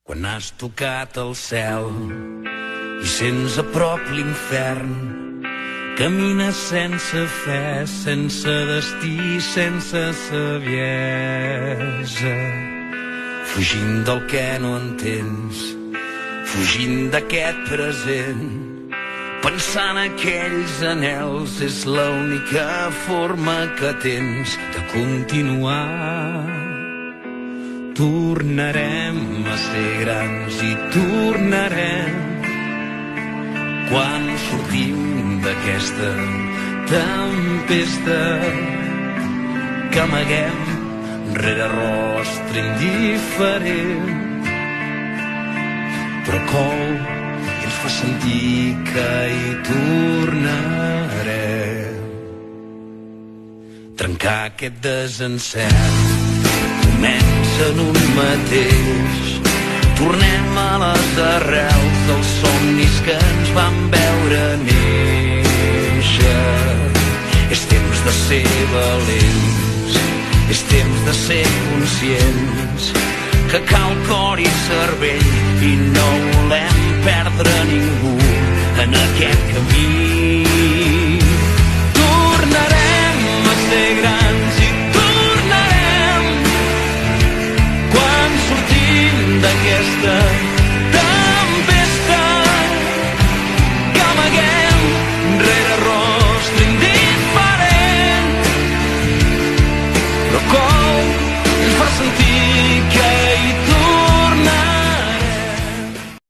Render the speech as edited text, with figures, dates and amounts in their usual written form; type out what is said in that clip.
Quan has tocat el cel i sents a prop l'infern, camines sense fe, sense destí, sense saviesa, fugint del que no entens, fugint d'aquest present, pensant aquells anhels és l'única forma que tens de continuar. Tornarem a ser grans i tornarem quan sortim d'aquesta tempesta que amaguem rere rostre indiferent, però cou i ens fa sentir que hi tornarem. Trencar aquest desencert comença en un mateix. Tornem a les arrels dels somnis que ens van veure néixer. És temps de ser valents, és temps de ser conscients que cal cor i cervell i no volem perdre ningú en aquest camí.